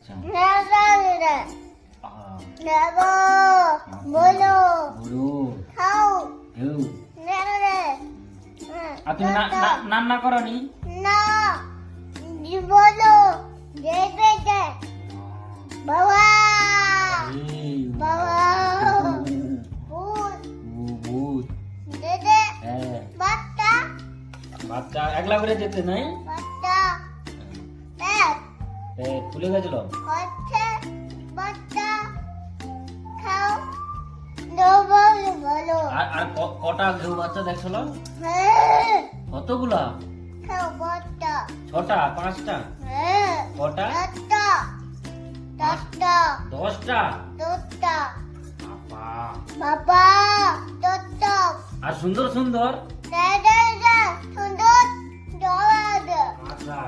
আচ্ছা বলো বলো খাও হেউ হ্যাঁ, আর তুমি রান্না করনি না বলো দেবে বাবা বাবা ভূত ভূত দেদে হ্যাঁ বাচ্চা বাচ্চা একলা করে যেতে নাই বাচ্চা পেট খুলে গেছিল হচ্ছে বাচ্চা খাও বলো বলো আর কটা ঘেউ বাচ্চা দেখছিল হ্যাঁ কতগুলা খাও বাচ্চা 6টা 5টা হ্যাঁ কটা দশটা দশটা 10টা দশটা বাবা বাবা দশটা আর সুন্দর সুন্দর দাদা সুন্দর জল আচ্ছা